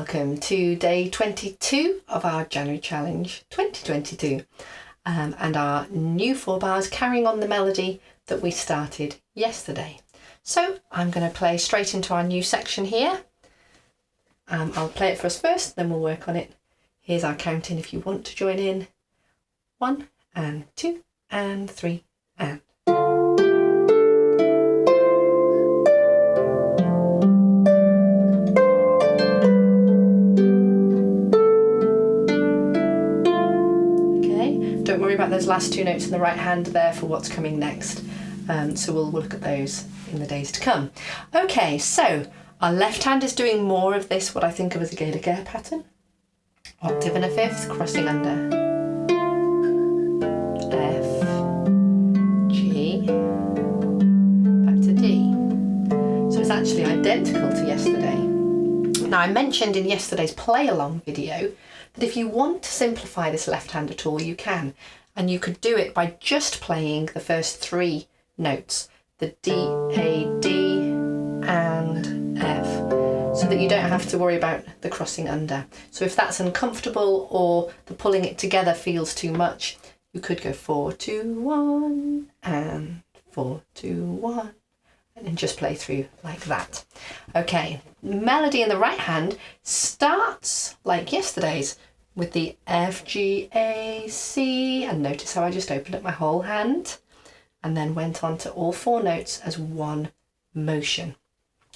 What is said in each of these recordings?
welcome to day 22 of our January Challenge 2022 and our new 4 bars carrying on the melody that we started yesterday. So I'm going to play straight into our new section here. I'll play it for us first, then we'll work on it. Here's our counting if you want to join in. 1 and 2 and 3 and. Don't worry about those last 2 notes in the right hand there for what's coming next. So we'll look at those in the days to come. Okay, so our left hand is doing more of this, what I think of as a Gaelic air pattern. Octave and a fifth, crossing under. F, G, back to D. So it's actually identical to yesterday. Now I mentioned in yesterday's play along video that if you want to simplify this left hand at all, you can. And you could do it by just playing the first 3 notes, the D, A, D, and F, so that you don't have to worry about the crossing under. So if that's uncomfortable or the pulling it together feels too much, you could go 4, 2, 1, and 4, 2, 1, and then just play through like that. Okay, melody in the right hand starts like yesterday's with the F, G, A, C, and notice how I just opened up my whole hand and then went on to all 4 notes as one motion.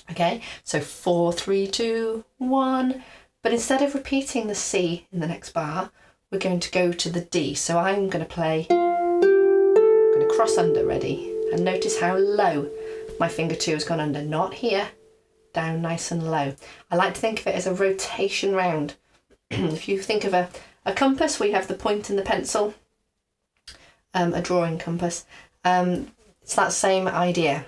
Okay, so 4, 3, 2, 1, but instead of repeating the C in the next bar, we're going to go to the D. So I'm going to play, I'm going to cross under, ready, and notice how low my finger 2 has gone under, not here, down nice and low. I like to think of it as a rotation round. If you think of a compass, we have the point and the pencil, a drawing compass. It's that same idea.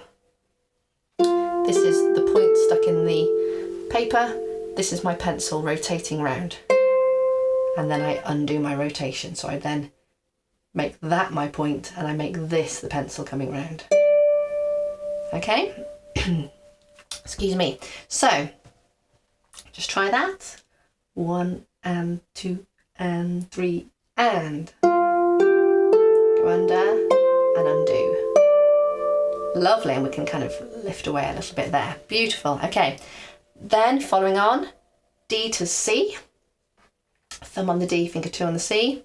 This is the point stuck in the paper. This is my pencil rotating round. And then I undo my rotation. So I then make that my point and I make this the pencil coming round. Okay? Excuse me. So, just try that. 1 and 2 and 3 and. Go under and undo. Lovely, and we can kind of lift away a little bit there. Beautiful. Okay, then following on, D to C. Thumb on the D, finger 2 on the C.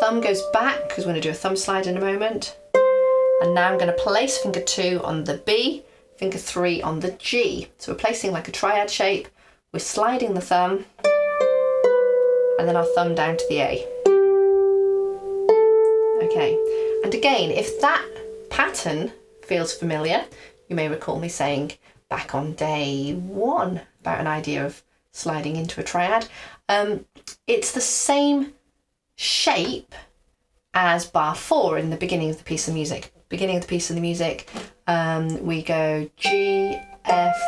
Thumb goes back because we're going to do a thumb slide in a moment. And now I'm going to place finger 2 on the B, finger 3 on the G. So we're placing like a triad shape. We're sliding the thumb and then our thumb down to the A. Okay, and again, if that pattern feels familiar, you may recall me saying back on day 1 about an idea of sliding into a triad. It's the same shape as bar 4 in the beginning of the piece of music. Beginning of the piece of the music, we go G, F,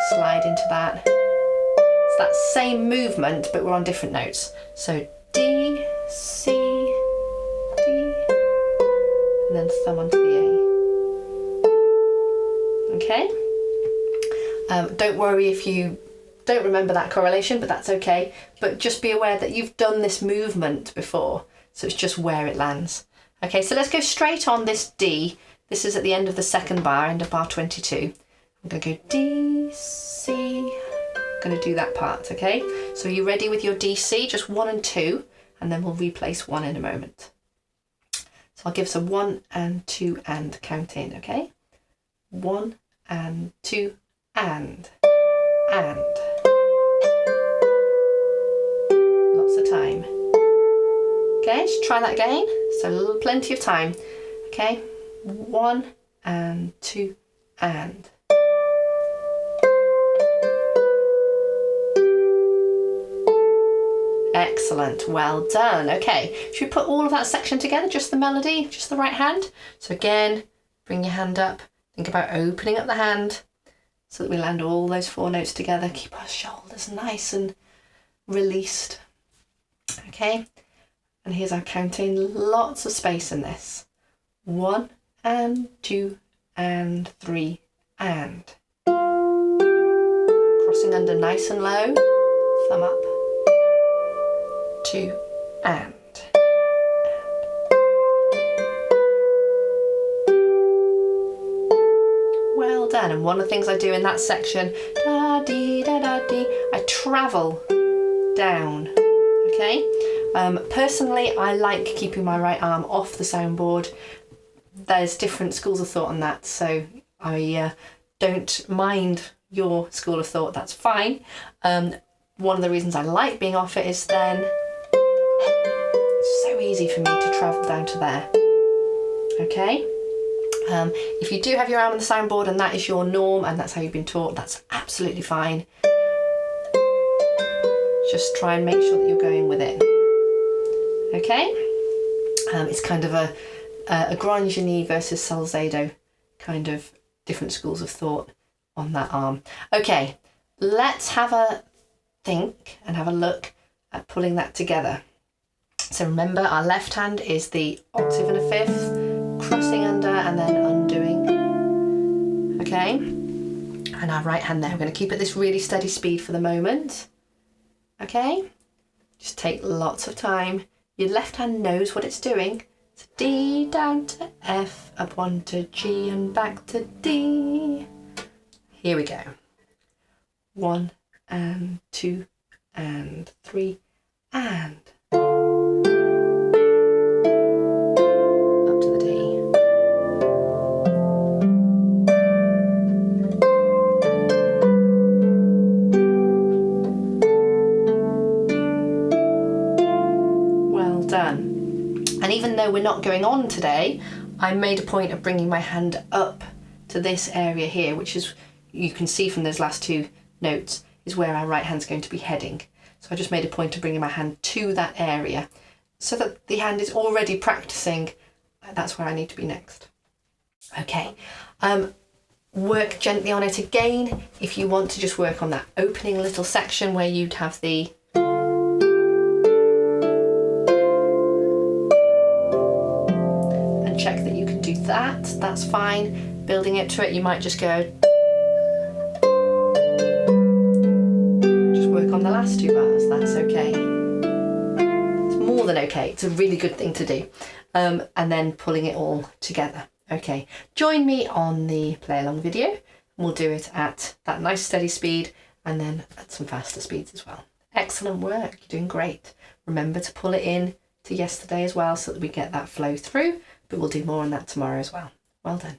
slide into that. It's that same movement, but we're on different notes. So D, C, D, and then thumb onto the A. Okay? Don't worry if you don't remember that correlation, but that's okay. But just be aware that you've done this movement before, so it's just where it lands. Okay, so let's go straight on this D. This is at the end of the 2nd bar, end of bar 22. I'm going to go D, C, going to do that part, okay? So are you ready with your D, C? Just 1 and 2, and then we'll replace 1 in a moment. So I'll give some 1 and 2 and count in, okay? 1 and 2 and. Lots of time. Okay, let's try that again. So plenty of time. Okay, 1 and 2 and. Excellent, well done. Okay, should we put all of that section together, just the melody, just the right hand? So again, bring your hand up, think about opening up the hand so that we land all those 4 notes together. Keep our shoulders nice and released. Okay, and here's our counting, lots of space in this. 1 and 2 and 3 and. crossing under nice and low, thumb up, 2 and. Well done. And one of the things I do in that section, da dee da da dee, I travel down. Okay. Personally, I like keeping my right arm off the soundboard. There's different schools of thought on that, so I don't mind your school of thought. That's fine. One of the reasons I like being off it is then it's so easy for me to travel down to there. Okay. If you do have your arm on the soundboard and that is your norm and that's how you've been taught, that's absolutely fine. Just try and make sure that you're going with it. Okay? It's kind of a Grand JaNEWary versus Salzedo kind of different schools of thought on that arm. Okay, let's have a think and have a look at pulling that together. So remember, our left hand is the octave and a fifth, crossing under and then undoing. Okay, and our right hand there, we're going to keep at this really steady speed for the moment. Okay, just take lots of time. Your left hand knows what it's doing. So D down to F, up 1 to G and back to D. Here we go. 1 and 2 and 3 and. Done. And even though we're not going on today, I made a point of bringing my hand up to this area here, which is, you can see from those last 2 notes, is where our right hand's going to be heading. So I just made a point of bringing my hand to that area so that the hand is already practicing. That's where I need to be next. Okay, work gently on it again. If you want to just work on that opening little section where you'd have the check that you can do that, that's fine. Building it to it, you might just go, just work on the last 2 bars, that's okay. It's more than okay, it's a really good thing to do. And then pulling it all together. Okay, join me on the play along video. We'll do it at that nice steady speed and then at some faster speeds as well. Excellent work, you're doing great. Remember to pull it in to yesterday as well so that we get that flow through. But we'll do more on that tomorrow as well. Well done.